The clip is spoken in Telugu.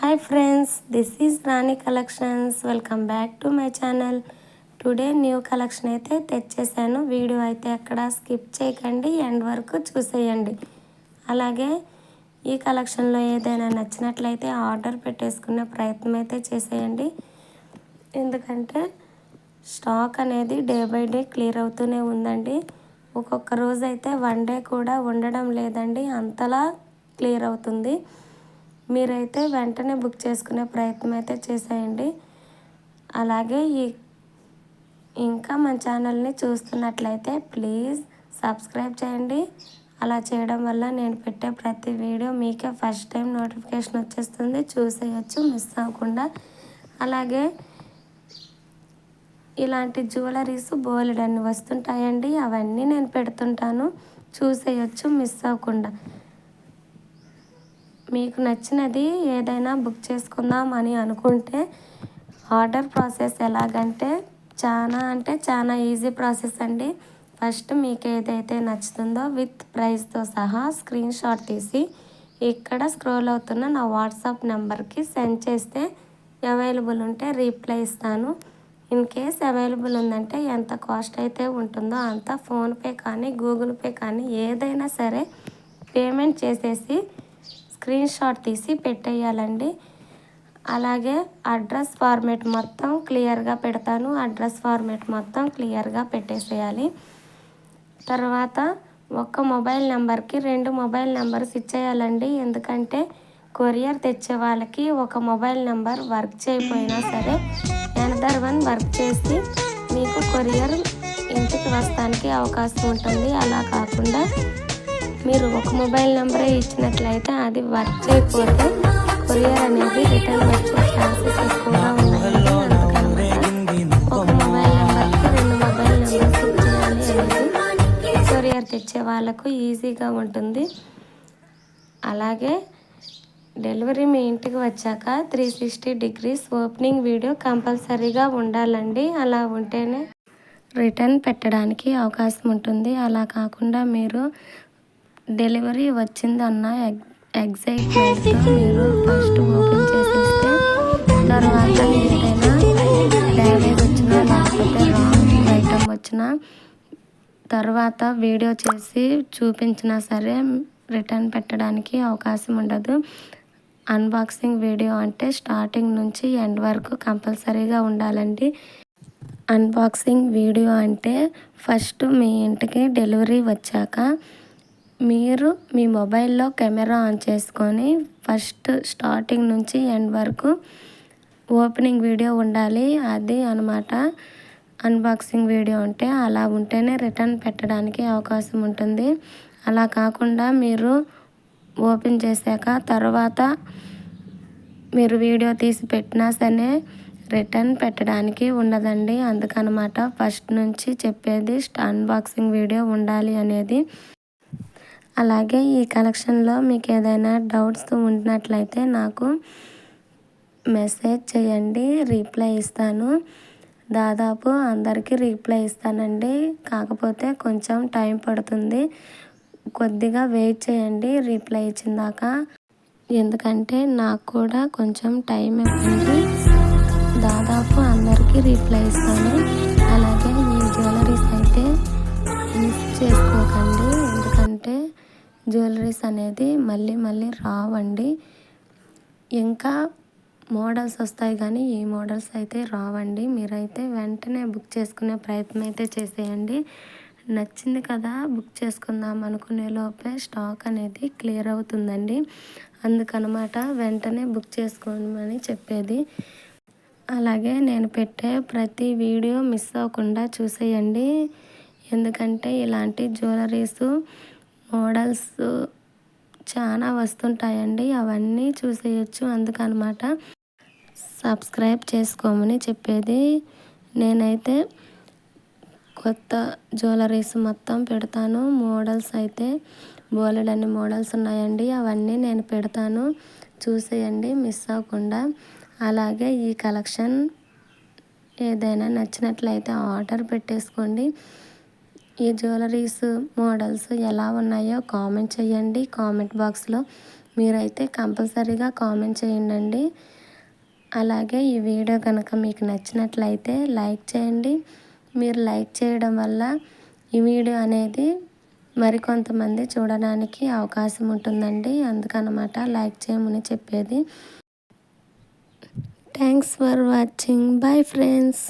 Hi friends, this is Rani collections. Welcome back to my channel. Today new collection అయితే తెచ్చేసాను. వీడియో అయితే ఎక్కడ స్కిప్ చేయకండి, ఎండ్ వరకు చూసేయండి. అలాగే ఈ కలెక్షన్లో ఏదైనా నచ్చినట్లయితే ఆర్డర్ పెట్టేసుకునే ప్రయత్నం అయితే చేసేయండి. ఎందుకంటే స్టాక్ అనేది డే బై డే క్లియర్ అవుతూనే ఉందండి. ఒక్కొక్క రోజు అయితే 1 డే కూడా ఉండడం లేదండి, అంతలా క్లియర్ అవుతుంది. మీరైతే వెంటనే బుక్ చేసుకునే ప్రయత్నం అయితే చేసేయండి. అలాగే ఇంకా మన ఛానల్ని చూస్తున్నట్లయితే ప్లీజ్ సబ్స్క్రైబ్ చేయండి. అలా చేయడం వల్ల నేను పెట్టే ప్రతి వీడియో మీకే ఫస్ట్ టైం నోటిఫికేషన్ వచ్చేస్తుంది, చూసేయచ్చు మిస్ అవ్వకుండా. అలాగే ఇలాంటి జ్యువెలరీస్ బోలెడన్ని వస్తుంటాయండి, అవన్నీ నేను పెడుతుంటాను, చూసేయచ్చు మిస్ అవ్వకుండా. మీకు నచ్చినది ఏదైనా బుక్ చేసుకుందాం అని అనుకుంటే ఆర్డర్ ప్రాసెస్ ఎలాగంటే చాలా ఈజీ ప్రాసెస్ అండి. ఫస్ట్ మీకు ఏదైతే నచ్చుతుందో విత్ ప్రైస్తో సహా స్క్రీన్ షాట్ తీసి ఇక్కడ స్క్రోల్ అవుతున్న నా వాట్సాప్ నెంబర్కి సెండ్ చేస్తే అవైలబుల్ ఉంటే రీప్లై ఇస్తాను. ఇన్ కేస్ అవైలబుల్ ఉందంటే ఎంత కాస్ట్ అయితే ఉంటుందో అంత ఫోన్పే కానీ గూగుల్ పే కానీ ఏదైనా సరే పేమెంట్ చేసేసి స్క్రీన్ షాట్ తీసి పెట్టేయాలండి. అలాగే అడ్రస్ ఫార్మేట్ మొత్తం క్లియర్గా పెడతాను, అడ్రస్ ఫార్మేట్ మొత్తం క్లియర్గా పెట్టేసేయాలి. తర్వాత ఒక్క మొబైల్ నెంబర్కి 2 మొబైల్ నెంబర్స్ ఇచ్చేయాలండి. ఎందుకంటే కొరియర్ తెచ్చే వాళ్ళకి ఒక మొబైల్ నెంబర్ వర్క్ చేయకపోయినా సరే అనదర్ వన్ వర్క్ చేసి మీకు కొరియర్ ఇంటికి వస్తానికి అవకాశం ఉంటుంది. అలా కాకుండా మీరు ఒక మొబైల్ నెంబరే ఇచ్చినట్లయితే అది వర్క్ చేయకపోతే కొరియర్ అనేది రిటర్న్ వచ్చే ఛాన్సెస్ ఎక్కువగా ఉన్నాయండి. అందుకనమాట ఒక మొబైల్ నెంబర్కి 2 మొబైల్ నెంబర్స్ ఇచ్చేయాలి అనేది కొరియర్ తెచ్చే వాళ్ళకు ఈజీగా ఉంటుంది. అలాగే డెలివరీ మీ ఇంటికి వచ్చాక 360 డిగ్రీస్ ఓపెనింగ్ వీడియో కంపల్సరీగా ఉండాలండి. అలా ఉంటేనే రిటర్న్ పెట్టడానికి అవకాశం ఉంటుంది. అలా కాకుండా మీరు డెలివరీ వచ్చిందన్న ఎగ్జైట్మెంట్తో మీరు ఫస్ట్ ఓపెన్ చేసేస్తే తర్వాత ఏదైనా డ్యామేజ్ వచ్చినా లేకపోతే రాంగ్ ఐటమ్ వచ్చినా తర్వాత వీడియో చేసి చూపించినా సరే రిటర్న్ పెట్టడానికి అవకాశం ఉండదు. అన్బాక్సింగ్ వీడియో అంటే స్టార్టింగ్ నుంచి ఎండ్ వరకు కంపల్సరీగా ఉండాలండి. అన్బాక్సింగ్ వీడియో అంటే ఫస్ట్ మీ ఇంటికి డెలివరీ వచ్చాక మీరు మీ మొబైల్లో కెమెరా ఆన్ చేసుకొని ఫస్ట్ స్టార్టింగ్ నుంచి ఎండ్ వరకు ఓపెనింగ్ వీడియో ఉండాలి. అది అనమాట అన్బాక్సింగ్ వీడియో అంటే. అలా ఉంటేనే రిటర్న్ పెట్టడానికి అవకాశం ఉంటుంది. అలా కాకుండా మీరు ఓపెన్ చేశాక తర్వాత మీరు వీడియో తీసి పెట్టినా సరే రిటర్న్ పెట్టడానికి ఉండదండి. అందుకనమాట ఫస్ట్ నుంచి చెప్పేది అన్బాక్సింగ్ వీడియో ఉండాలి అనేది. అలాగే ఈ కలెక్షన్లో మీకు ఏదైనా డౌట్స్ ఉన్నట్లయితే నాకు మెసేజ్ చేయండి, రీప్లై ఇస్తాను. దాదాపు అందరికీ రీప్లై ఇస్తానండి, కాకపోతే కొంచెం టైం పడుతుంది. కొద్దిగా వెయిట్ చేయండి రీప్లై ఇచ్చిందాక, ఎందుకంటే నాకు కూడా కొంచెం టైం ఇవ్వండి. దాదాపు అందరికీ రీప్లై ఇస్తాను. అలాగే ఈ జ్యువెలరీస్ అయితే మిస్ చేసుకోకండి, ఎందుకంటే జ్యువెలరీస్ అనేది మళ్ళీ రావండి. ఇంకా మోడల్స్ వస్తాయి కానీ ఈ మోడల్స్ అయితే రావండి. మీరైతే వెంటనే బుక్ చేసుకునే ప్రయత్నం అయితే చేసేయండి. నచ్చింది కదా బుక్ చేసుకుందాం అనుకునే లోపే స్టాక్ అనేది క్లియర్ అవుతుందండి. అందుకనమాట వెంటనే బుక్ చేసుకోమని చెప్పేది. అలాగే నేను పెట్టే ప్రతి వీడియో మిస్ అవ్వకుండా చూసేయండి, ఎందుకంటే ఇలాంటి జ్యువెలరీస్ మోడల్స్ చాలా వస్తుంటాయండి, అవన్నీ చూసేయచ్చు. అందుకనమాట సబ్స్క్రైబ్ చేసుకోమని చెప్పేది. నేనైతే కొత్త జ్యువెలరీస్ మొత్తం పెడతాను. మోడల్స్ అయితే బోలెడన్ని మోడల్స్ ఉన్నాయండి, అవన్నీ నేను పెడతాను, చూసేయండి మిస్ అవ్వకుండా. అలాగే ఈ కలెక్షన్ ఏదైనా నచ్చినట్లయితే ఆర్డర్ పెట్టేసుకోండి. ఈ జ్యువెలరీస్ మోడల్స్ ఎలా ఉన్నాయో కామెంట్ చేయండి కామెంట్ బాక్స్లో. మీరైతే కంపల్సరీగా కామెంట్ చేయండి. అలాగే ఈ వీడియో కనుక మీకు నచ్చినట్లయితే లైక్ చేయండి. మీరు లైక్ చేయడం వల్ల ఈ వీడియో అనేది మరికొంతమంది చూడడానికి అవకాశం ఉంటుందండి. అందుకనమాట లైక్ చేయమని చెప్పేది. Thanks for watching. Bye friends.